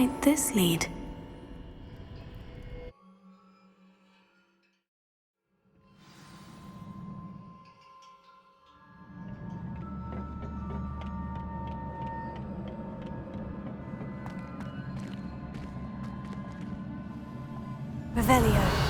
might this lead? Revelio.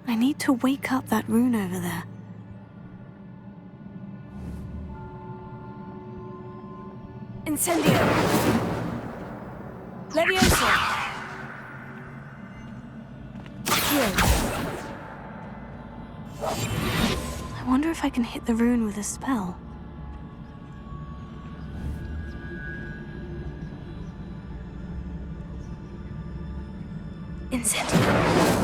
I need to wake up that rune over there. Incendio! Leviosa! Here. I wonder if I can hit the rune with a spell. Incendio!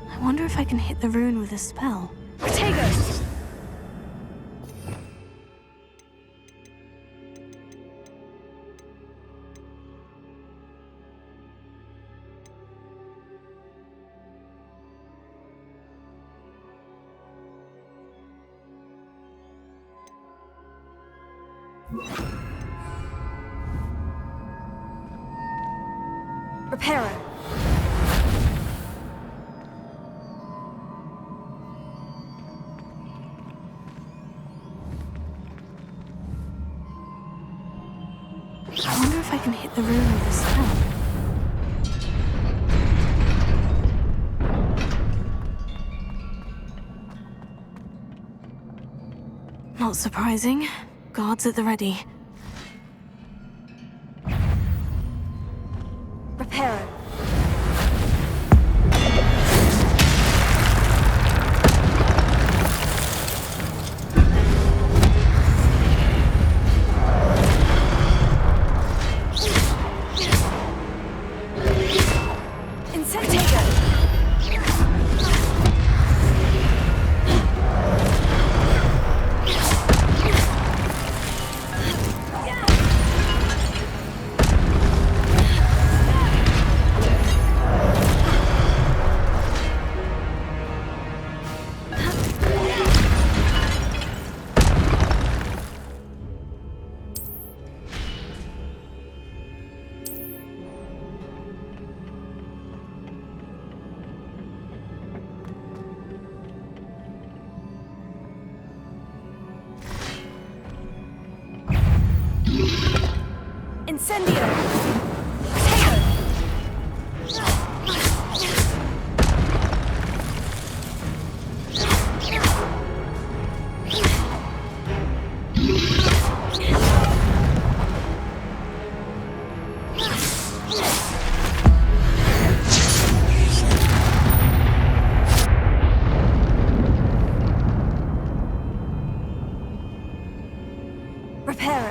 I wonder if I can hit the rune with a spell. Protego! Reparo. I wonder if I can hit the rune with a spell. Not surprising. Guards at the ready. Reparo. Incendio! Reparo.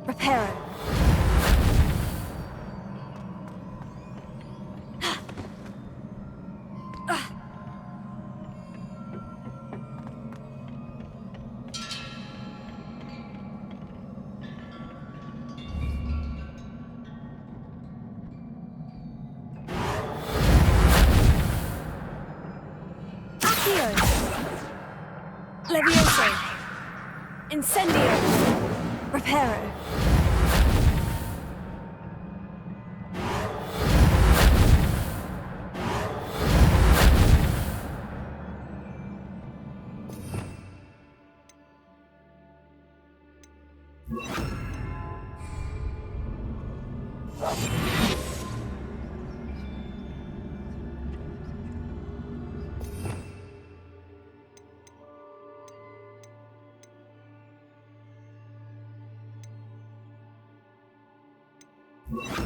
Reparo. Leviosa. Incendio. Reparo. Preparo.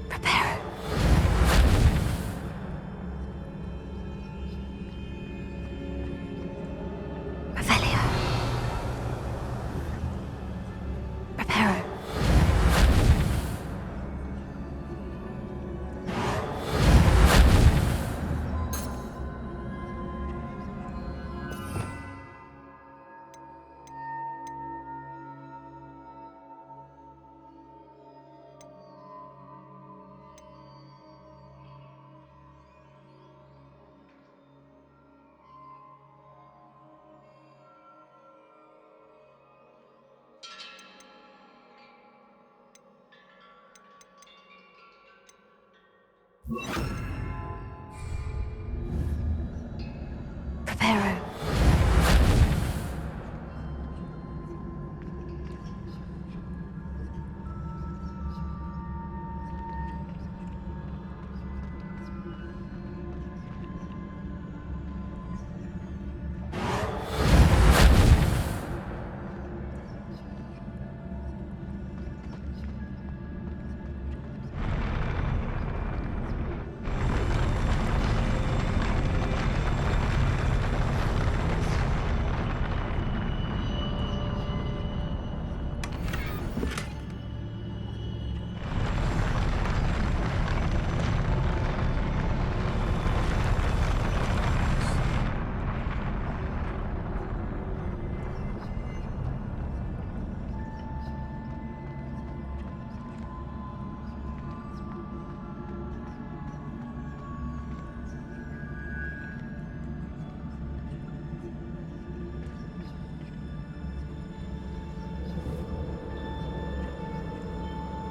Preparo. Revelio. Preparo. Preparo.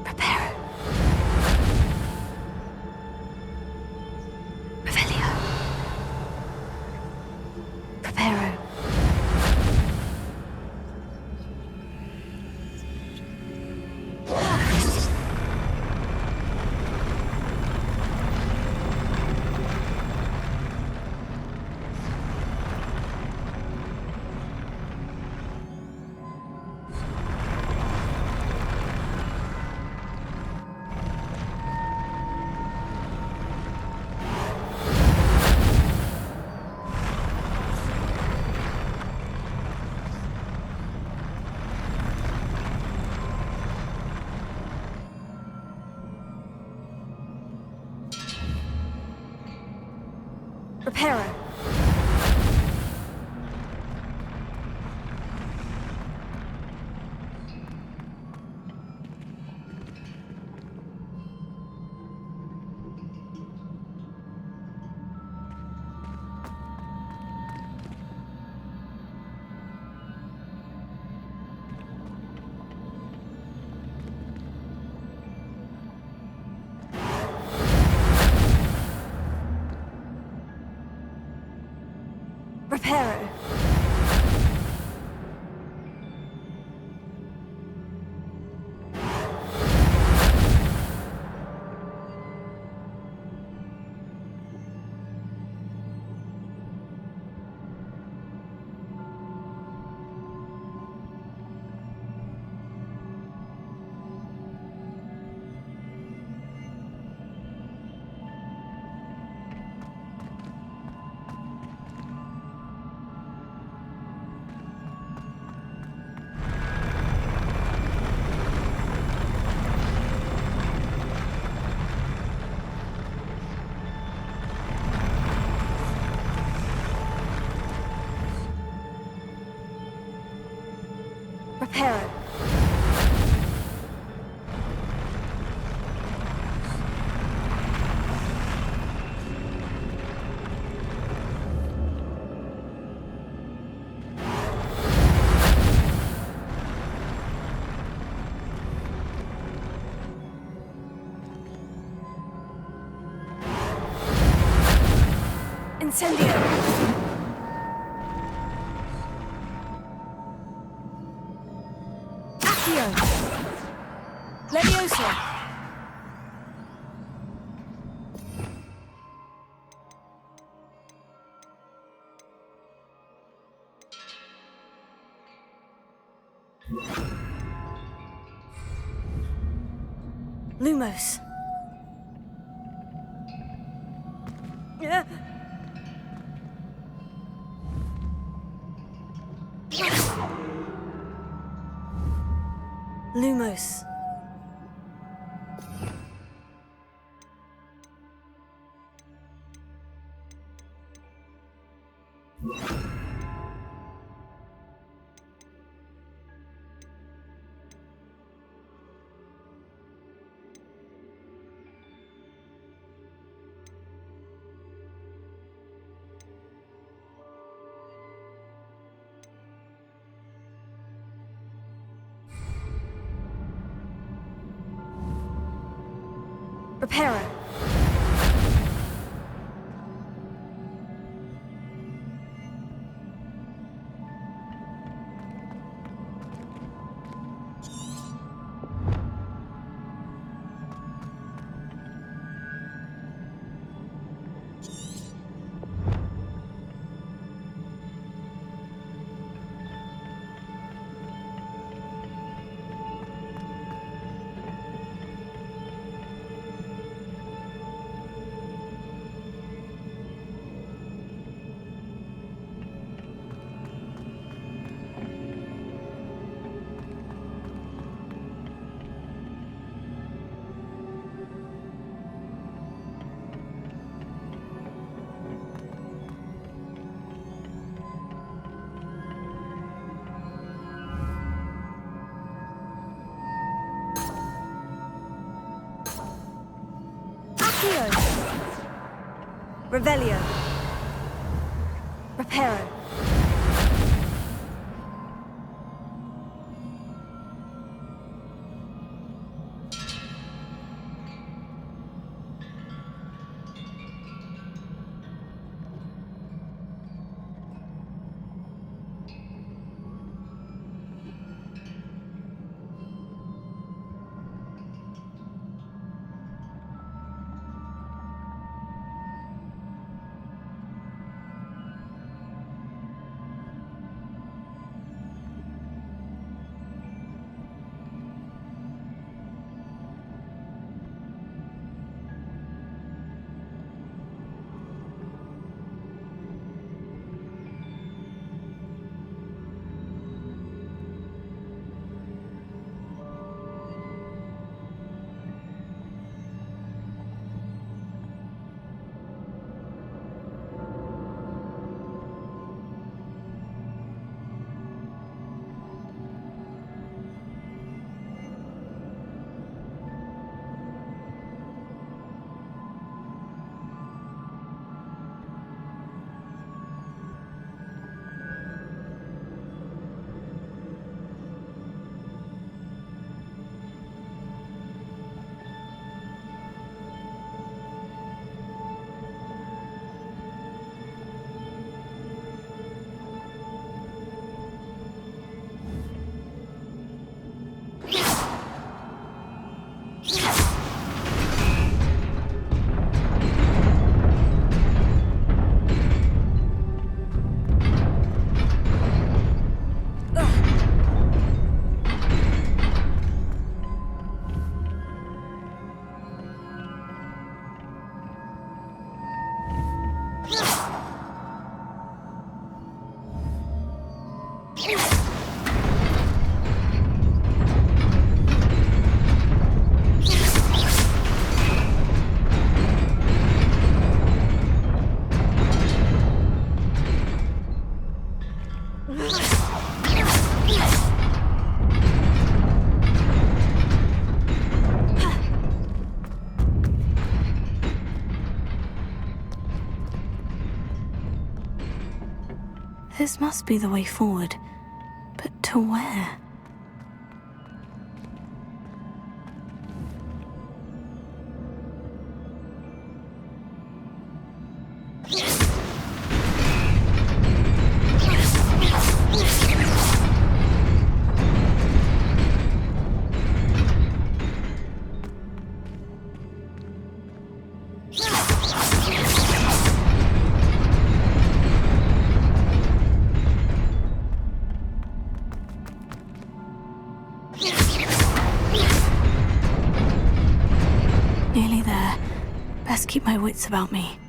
Preparo. Revelio. Preparo. Preparo. Preparo. Preparo. Incendio! Accio! Levioso! Lumos. Yeah. Lumos. Reparo. Revelio. Reparo. This must be the way forward. But to where? keep my wits about me.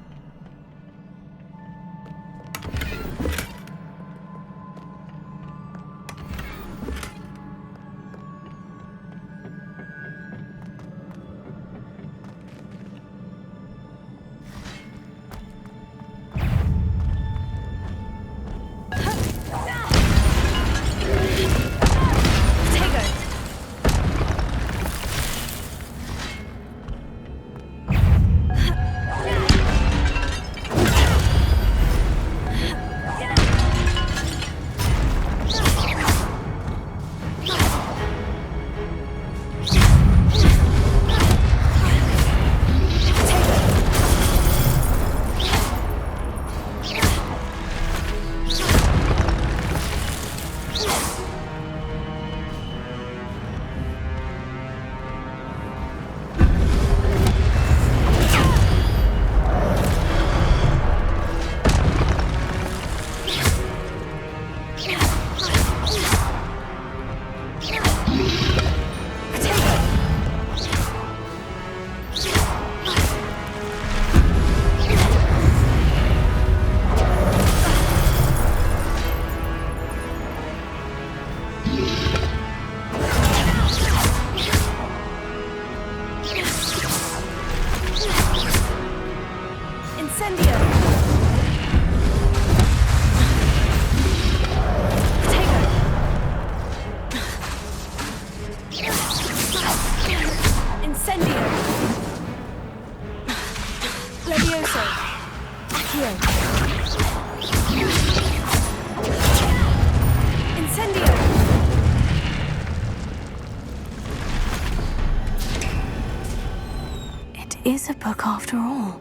Is a book after all.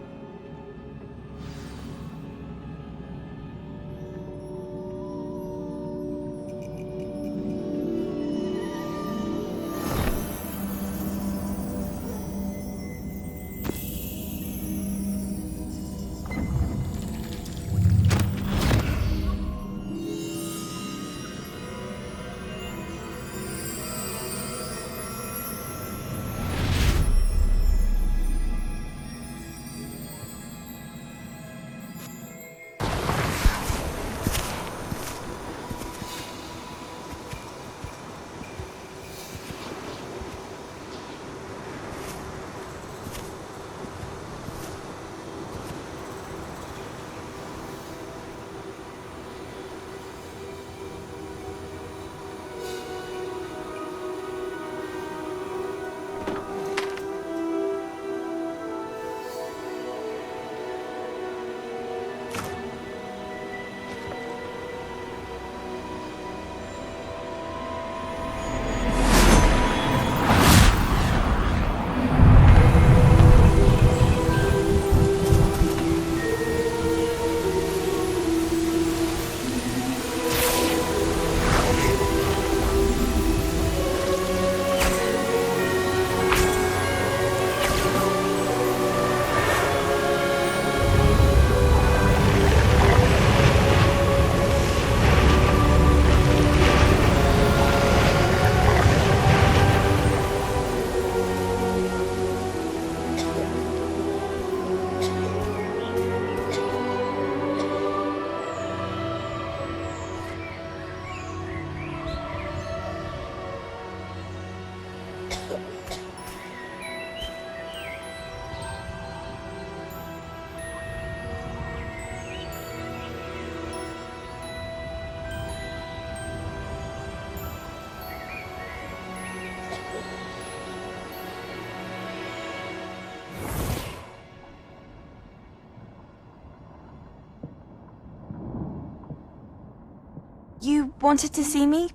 You wanted to see me?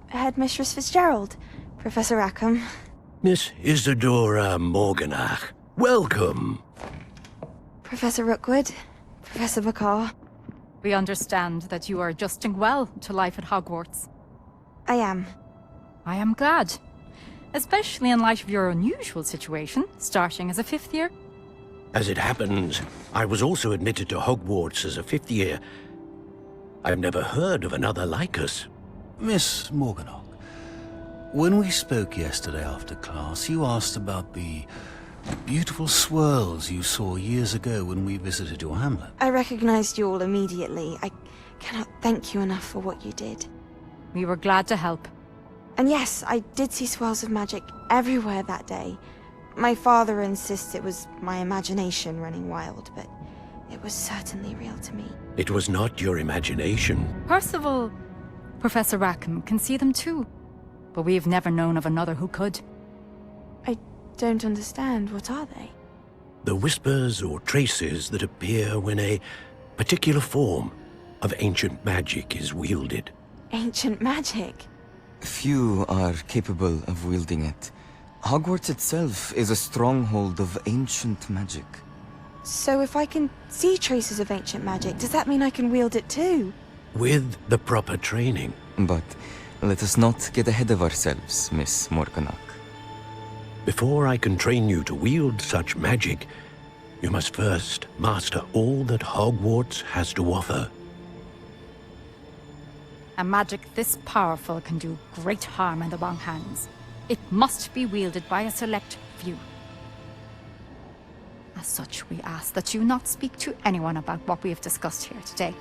Headmistress Fitzgerald, Professor Rackham. Miss Isadora Morganach, welcome. Professor Rookwood, Professor McCaw. We understand that you are adjusting well to life at Hogwarts. I am. I am glad. Especially in light of your unusual situation, starting as a fifth year. As it happens, I was also admitted to Hogwarts as a fifth year. I've never heard of another like us. Miss Morganach, when we spoke yesterday after class, you asked about the Beautiful swirls you saw years ago when we visited your hamlet. I recognized you all immediately. I cannot thank you enough for what you did. We were glad to help. And yes, I did see swirls of magic everywhere that day. My father insists it was my imagination running wild, but it was certainly real to me. It was not your imagination. Percival, Professor Rackham can see them too. But we've never known of another who could. I don't understand. What are they? The whispers or traces that appear when a particular form of ancient magic is wielded. Ancient magic? Few are capable of wielding it. Hogwarts itself is a stronghold of ancient magic. So if I can see traces of ancient magic, does that mean I can wield it too? With the proper training. But let us not get ahead of ourselves, Miss Morganach. Before I can train you to wield such magic, you must first master all that Hogwarts has to offer. A magic this powerful can do great harm in the wrong hands. It must be wielded by a select few. As such, we ask that you not speak to anyone about what we have discussed here today.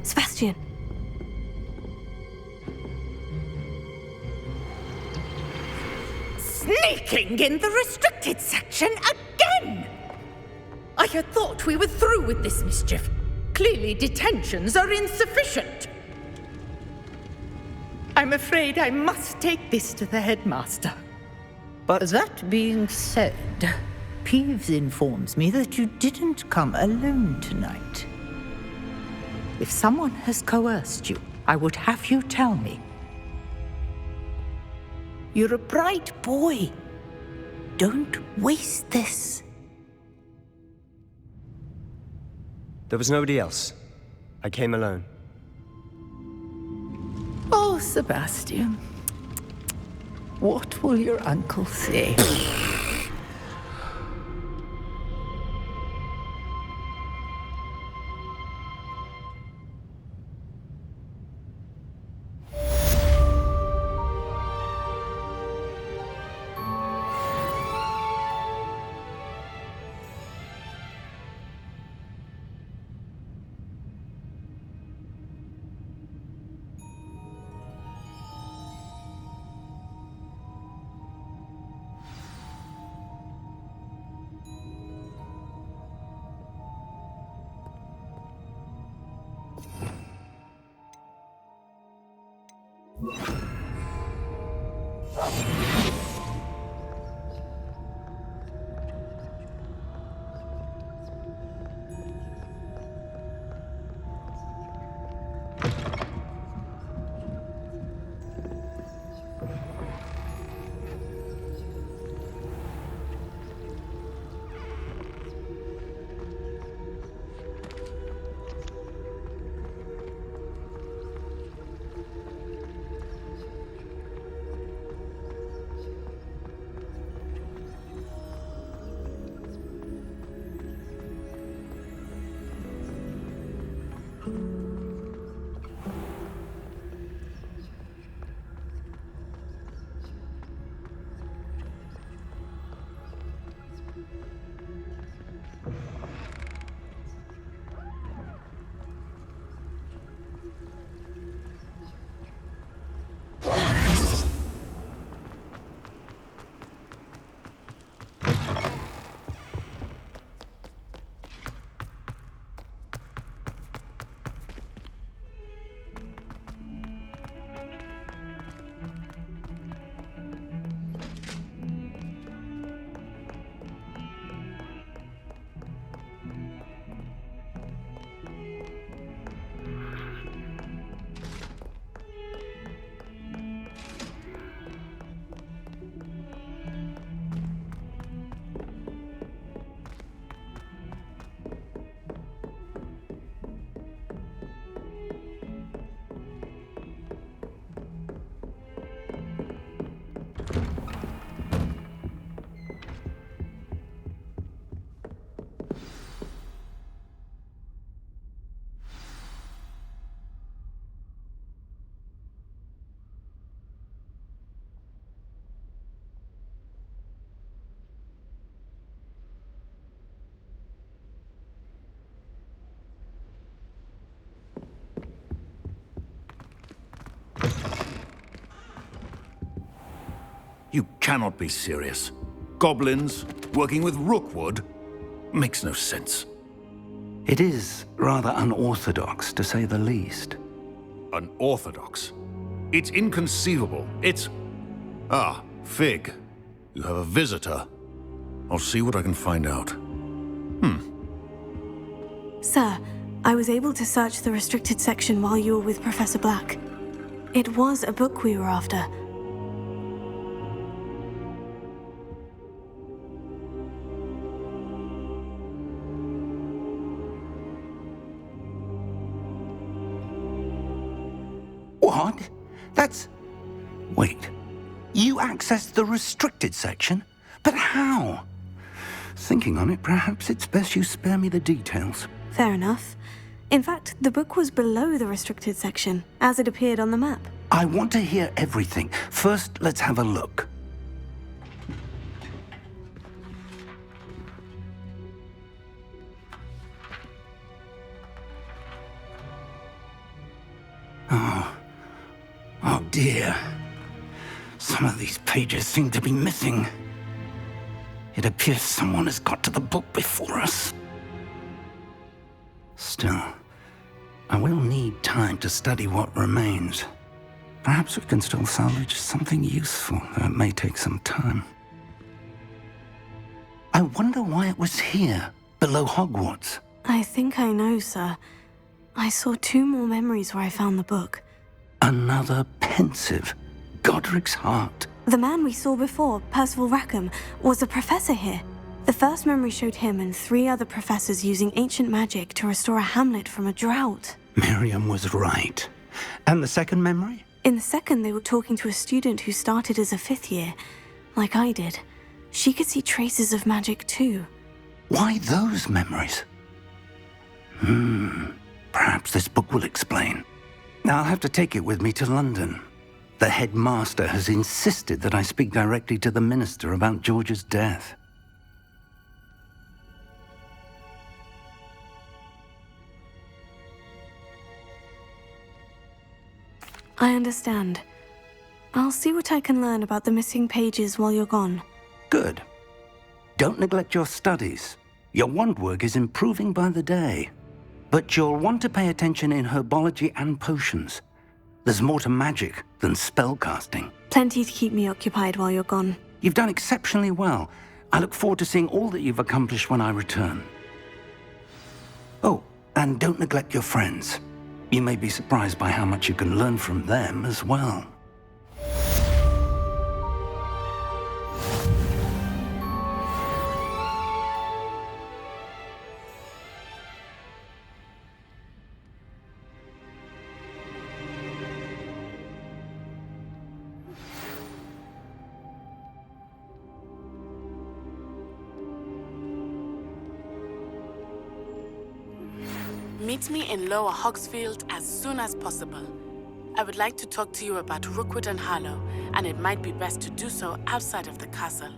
Sebastian. Sneaking in the restricted section again! I had thought we were through with this mischief. Clearly detentions are insufficient. I'm afraid I must take this to the headmaster. But that being said, Peeves informs me that you didn't come alone tonight. If someone has coerced you, I would have you tell me. You're a bright boy. Don't waste this. There was nobody else. I came alone. Oh, Sebastian. What will your uncle say? You cannot be serious. Goblins working with Rookwood? Makes no sense. It is rather unorthodox, to say the least. Unorthodox? It's inconceivable. It's... Ah, Fig. You have a visitor. I'll see what I can find out. Sir, I was able to search the restricted section while you were with Professor Black. It was a book we were after. What? That's... Wait. You accessed the restricted section? But how? Thinking on it, perhaps it's best you spare me the details. Fair enough. In fact, the book was below the restricted section, as it appeared on the map. I want to hear everything. First, let's have a look. Oh dear. Some of these pages seem to be missing. It appears someone has got to the book before us. Still, I will need time to study what remains. Perhaps we can still salvage something useful, though it may take some time. I wonder why it was here, below Hogwarts. I think I know, sir. I saw 2 more memories where I found the book. Another pensive. Godric's heart. The man we saw before, Percival Rackham, was a professor here. The first memory showed him and 3 other professors using ancient magic to restore a hamlet from a drought. Miriam was right. And the second memory? In the second, they were talking to a student who started as a 5th year, like I did. She could see traces of magic too. Why those memories? Perhaps this book will explain. Now I'll have to take it with me to London. The headmaster has insisted that I speak directly to the minister about George's death. I understand. I'll see what I can learn about the missing pages while you're gone. Good. Don't neglect your studies. Your wand work is improving by the day. But you'll want to pay attention in herbology and potions. There's more to magic than spellcasting. Plenty to keep me occupied while you're gone. You've done exceptionally well. I look forward to seeing all that you've accomplished when I return. Oh, and don't neglect your friends. You may be surprised by how much you can learn from them as well. Meet me in Lower Hogsfield as soon as possible. I would like to talk to you about Rookwood and Harlow, and it might be best to do so outside of the castle.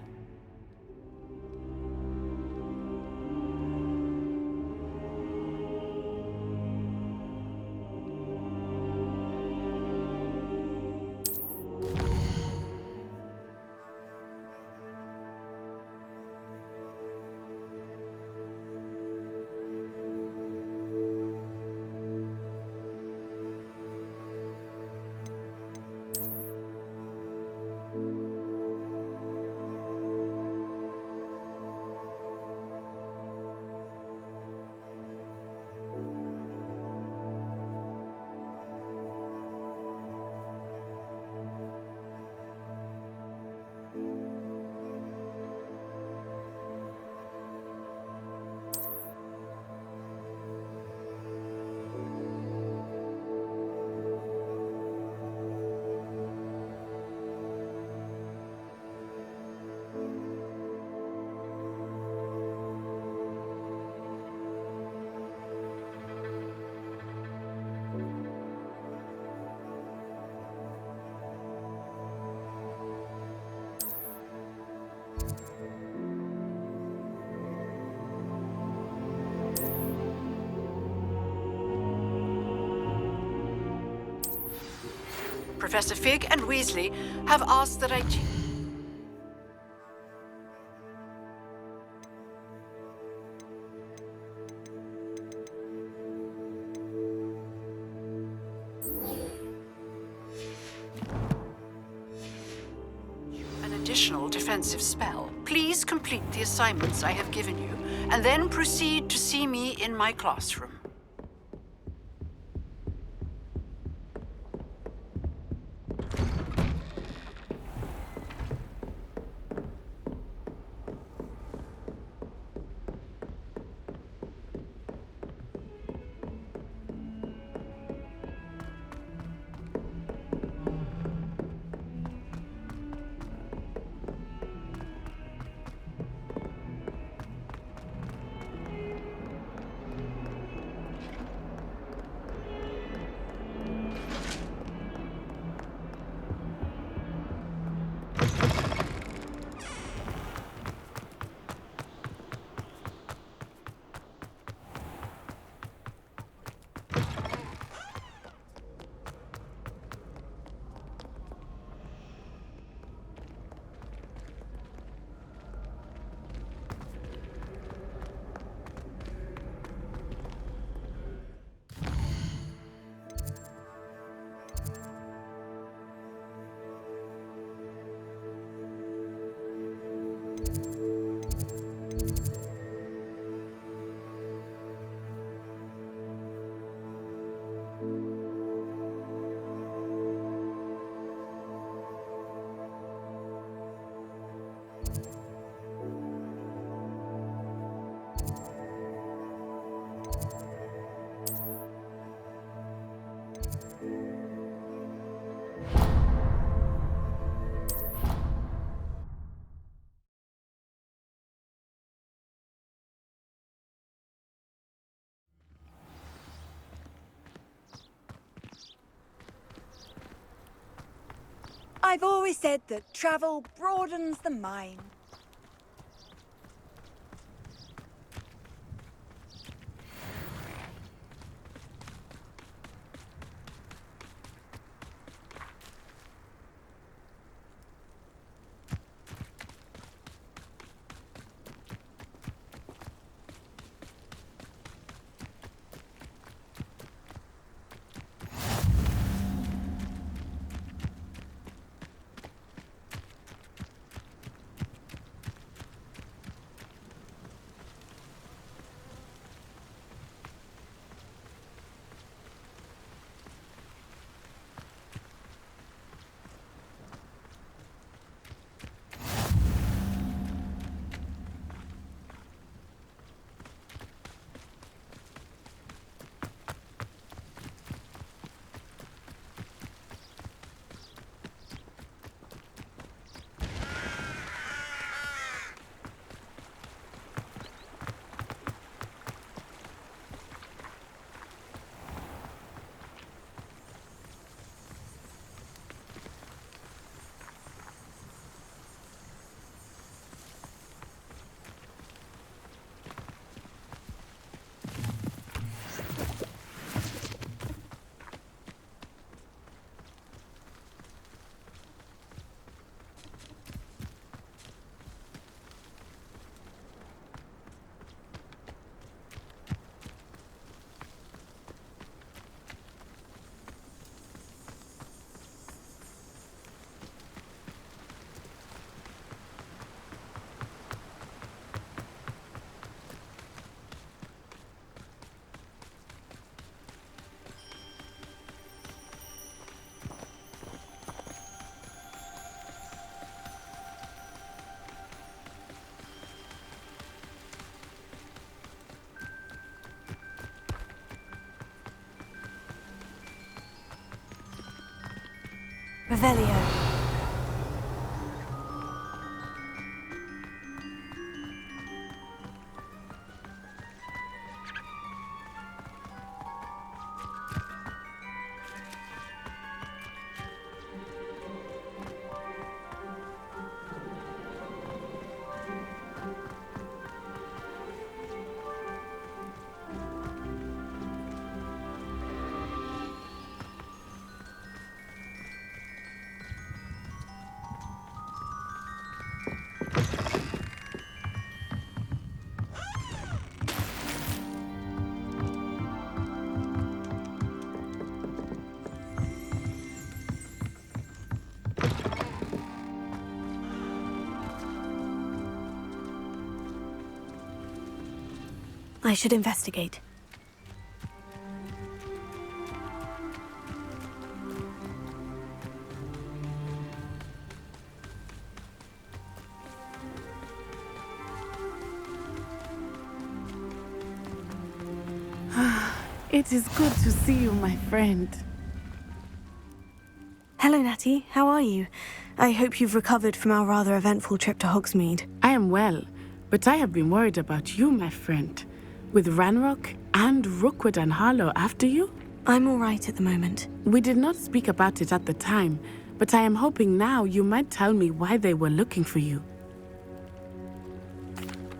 Professor Fig and Weasley have asked that I... additional defensive spell. Please complete the assignments I have given you, and then proceed to see me in my classroom. I've always said that travel broadens the mind. Revelio. I should investigate. It is good to see you, my friend. Hello, Natty. How are you? I hope you've recovered from our rather eventful trip to Hogsmeade. I am well, but I have been worried about you, my friend. With Ranrock and Rookwood and Harlow after you? I'm all right at the moment. We did not speak about it at the time, but I am hoping now you might tell me why they were looking for you.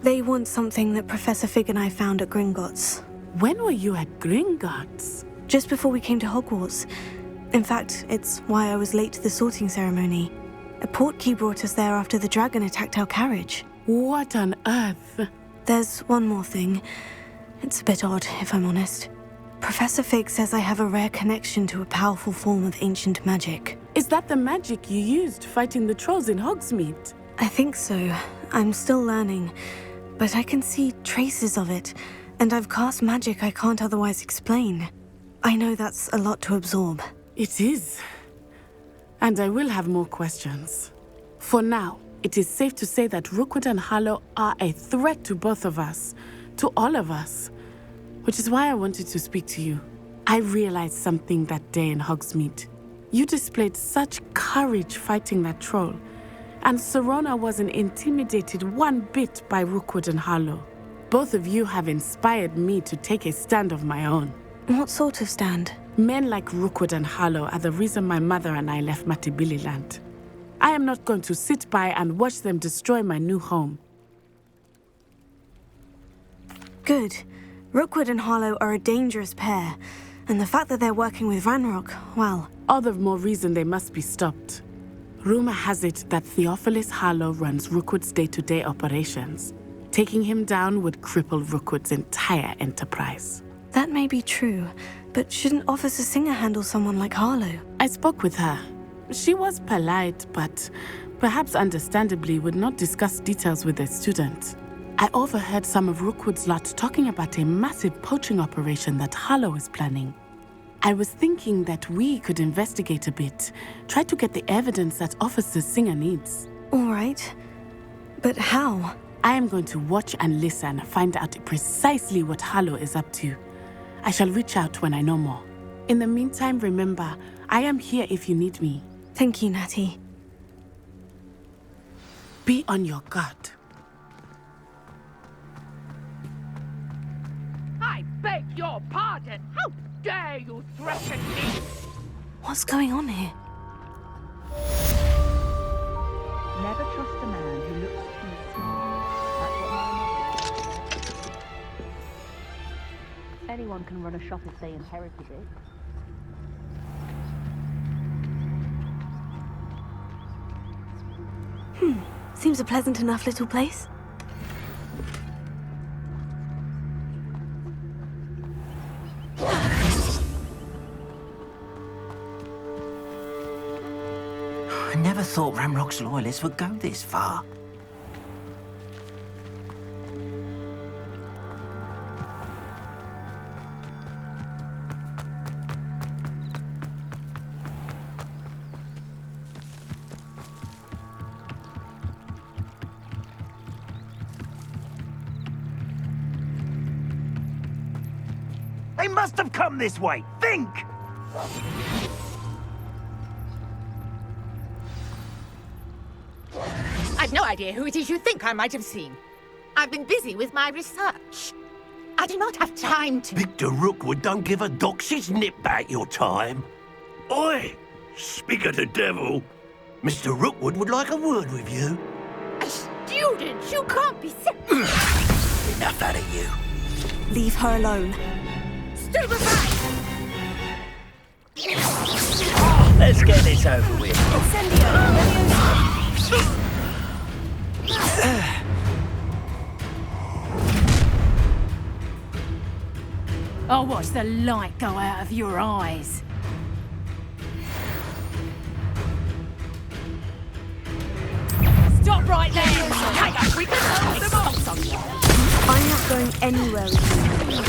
They want something that Professor Fig and I found at Gringotts. When were you at Gringotts? Just before we came to Hogwarts. In fact, it's why I was late to the sorting ceremony. A portkey brought us there after the dragon attacked our carriage. What on earth? There's one more thing. It's a bit odd, if I'm honest. Professor Fig says I have a rare connection to a powerful form of ancient magic. Is that the magic you used fighting the trolls in Hogsmeade? I think so. I'm still learning, but I can see traces of it, and I've cast magic I can't otherwise explain. I know that's a lot to absorb. It is. And I will have more questions. For now, it is safe to say that Rookwood and Harlow are a threat to both of us, to all of us, which is why I wanted to speak to you. I realized something that day in Hogsmeade. You displayed such courage fighting that troll, and Serona wasn't intimidated one bit by Rookwood and Harlow. Both of you have inspired me to take a stand of my own. What sort of stand? Men like Rookwood and Harlow are the reason my mother and I left Matabeleland. I am not going to sit by and watch them destroy my new home. Good. Rookwood and Harlow are a dangerous pair, and the fact that they're working with Ranrock, well... All the more reason they must be stopped. Rumor has it that Theophilus Harlow runs Rookwood's day-to-day operations. Taking him down would cripple Rookwood's entire enterprise. That may be true, but shouldn't Officer Singer handle someone like Harlow? I spoke with her. She was polite, but perhaps understandably would not discuss details with a student. I overheard some of Rookwood's lot talking about a massive poaching operation that Harlow is planning. I was thinking that we could investigate a bit, try to get the evidence that Officer Singer needs. All right. But how? I am going to watch and listen, find out precisely what Harlow is up to. I shall reach out when I know more. In the meantime, remember, I am here if you need me. Thank you, Natty. Be on your guard. I beg your pardon. How dare you threaten me? What's going on here? Never trust a man who looks too smart. That's what my mother said. Anyone can run a shop if they inherited it. Seems a pleasant enough little place. I never thought Ranrock's loyalists would go this far. They must have come this way. Think! I've no idea who it is you think I might have seen. I've been busy with my research. I do not have time to... Victor Rookwood don't give a doxy's nip back your time. Oi! Speak of the devil. Mr. Rookwood would like a word with you. A student? You can't be so... Enough out of you. Leave her alone. Stupefy! Let's get this over with. I'll watch the light go out of your eyes. Stop right there! Hang on, we can hold them off! I'm not going anywhere with you.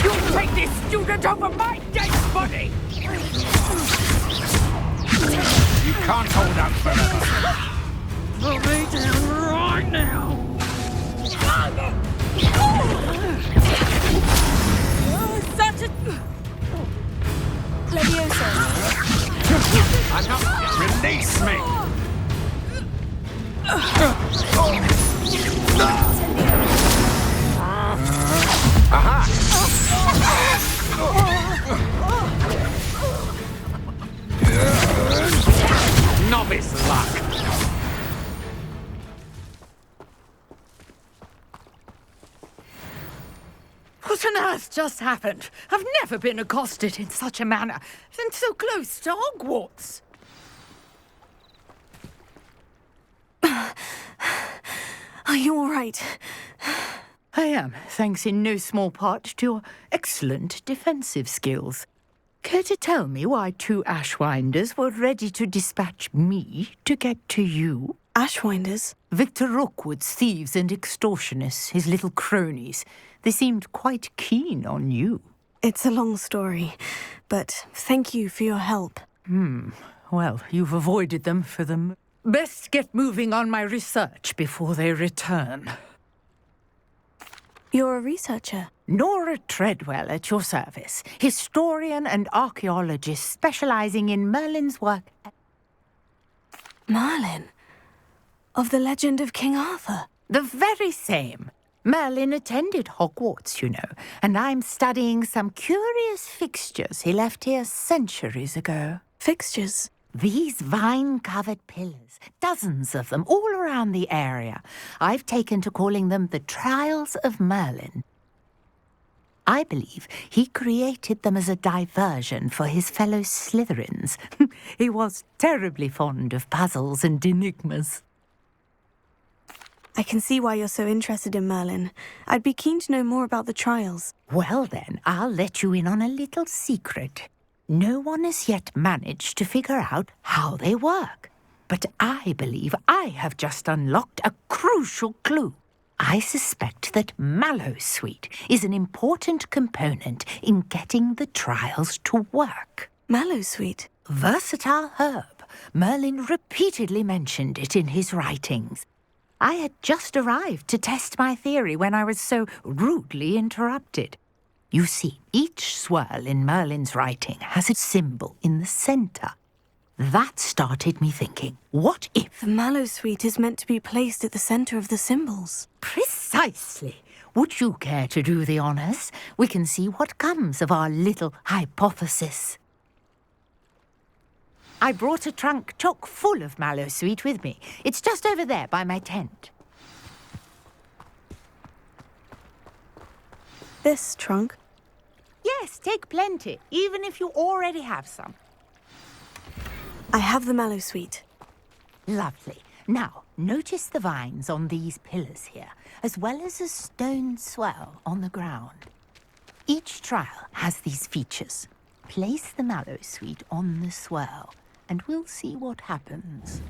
You'll take this student over my dead body! You can't hold out forever. Put me down right now! Such a... Leviosa. I'm not... Release me! Aha! Novice luck! What on earth just happened? I've never been accosted in such a manner, and so close to Hogwarts. Are you all right? I am, thanks in no small part to your excellent defensive skills. Care to tell me why 2 Ashwinders were ready to dispatch me to get to you? Ashwinders? Victor Rookwood's thieves and extortionists, his little cronies. They seemed quite keen on you. It's a long story, but thank you for your help. Well, you've avoided them for them. Best get moving on my research before they return. You're a researcher? Nora Treadwell at your service, historian and archaeologist specializing in Merlin's work. Merlin? Of the legend of King Arthur? The very same. Merlin attended Hogwarts, you know, and I'm studying some curious fixtures he left here centuries ago. Fixtures? These vine-covered pillars, dozens of them all around the area. I've taken to calling them the Trials of Merlin. I believe he created them as a diversion for his fellow Slytherins. He was terribly fond of puzzles and enigmas. I can see why you're so interested in Merlin. I'd be keen to know more about the trials. Well then, I'll let you in on a little secret. No one has yet managed to figure out how they work. But I believe I have just unlocked a crucial clue. I suspect that Mallowsweet is an important component in getting the trials to work. Mallowsweet? Versatile herb. Merlin repeatedly mentioned it in his writings. I had just arrived to test my theory when I was so rudely interrupted. You see, each swirl in Merlin's writing has a symbol in the centre. That started me thinking, what if... The Mallowsweet is meant to be placed at the centre of the symbols. Precisely. Would you care to do the honours? We can see what comes of our little hypothesis. I brought a trunk chock full of Mallowsweet with me. It's just over there by my tent. This trunk? Yes, take plenty, even if you already have some. I have the Mallowsweet. Lovely. Now, notice the vines on these pillars here, as well as a stone swell on the ground. Each trial has these features. Place the Mallowsweet on the swell, and we'll see what happens.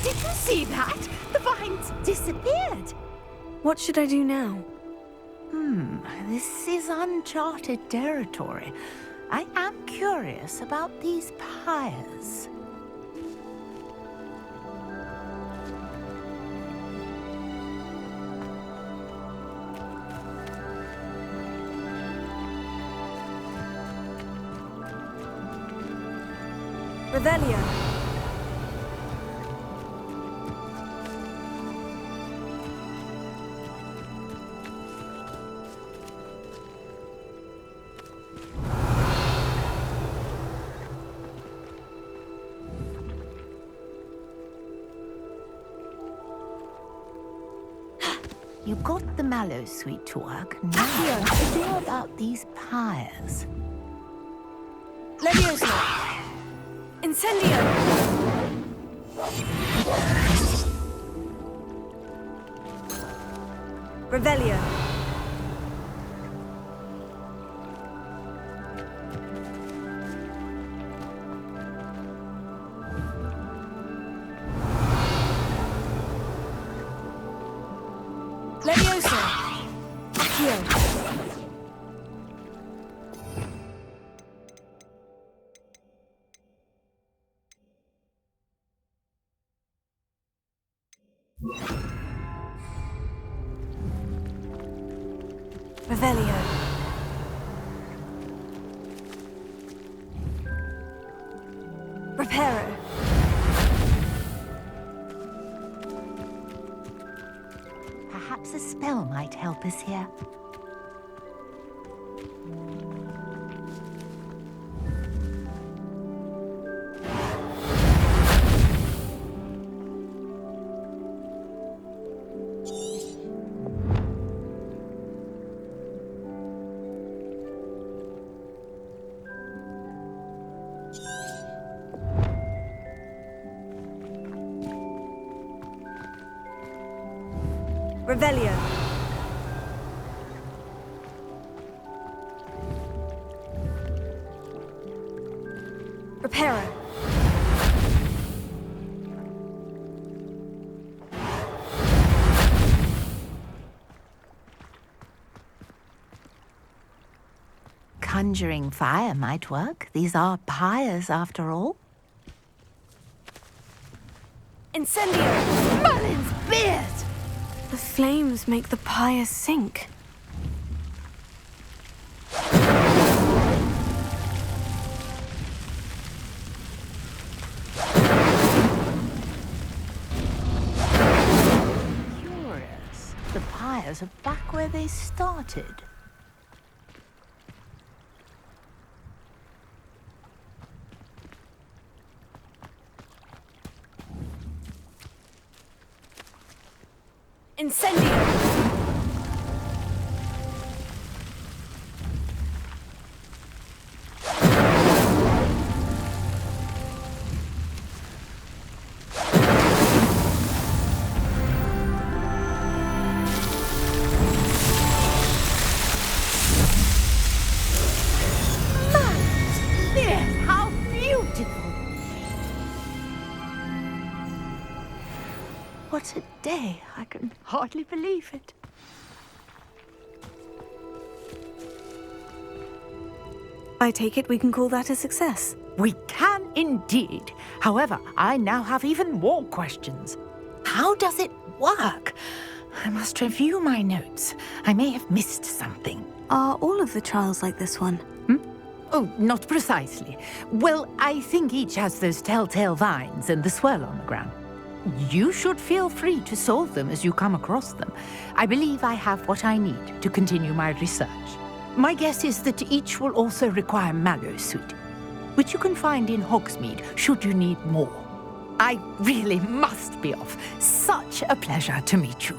Did you see that? The vines disappeared. What should I do now? This is uncharted territory. I am curious about these pyres. Revelio. You got the Mallowsweet to work. Now let's see about these pyres. Leviosa! Incendio! Revelio. Levioso. Accio. Revelio. Reparo. Perhaps a spell might help us here. Revelio. Reparo. Conjuring fire might work. These are pyres, after all. Incendio. Merlin's beard! The flames make the pyre sink. Curious. The pyres are back where they started. Incendio. Yes, how beautiful! What a day. I can hardly believe it. I take it we can call that a success. We can indeed. However, I now have even more questions. How does it work? I must review my notes. I may have missed something. Are all of the trials like this one? Oh, not precisely. Well, I think each has those telltale vines and the swirl on the ground. You should feel free to solve them as you come across them. I believe I have what I need to continue my research. My guess is that each will also require mallow sweet, which you can find in Hogsmeade should you need more. I really must be off. Such a pleasure to meet you.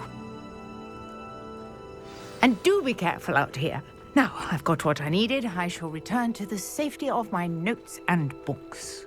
And do be careful out here. Now I've got what I needed, I shall return to the safety of my notes and books.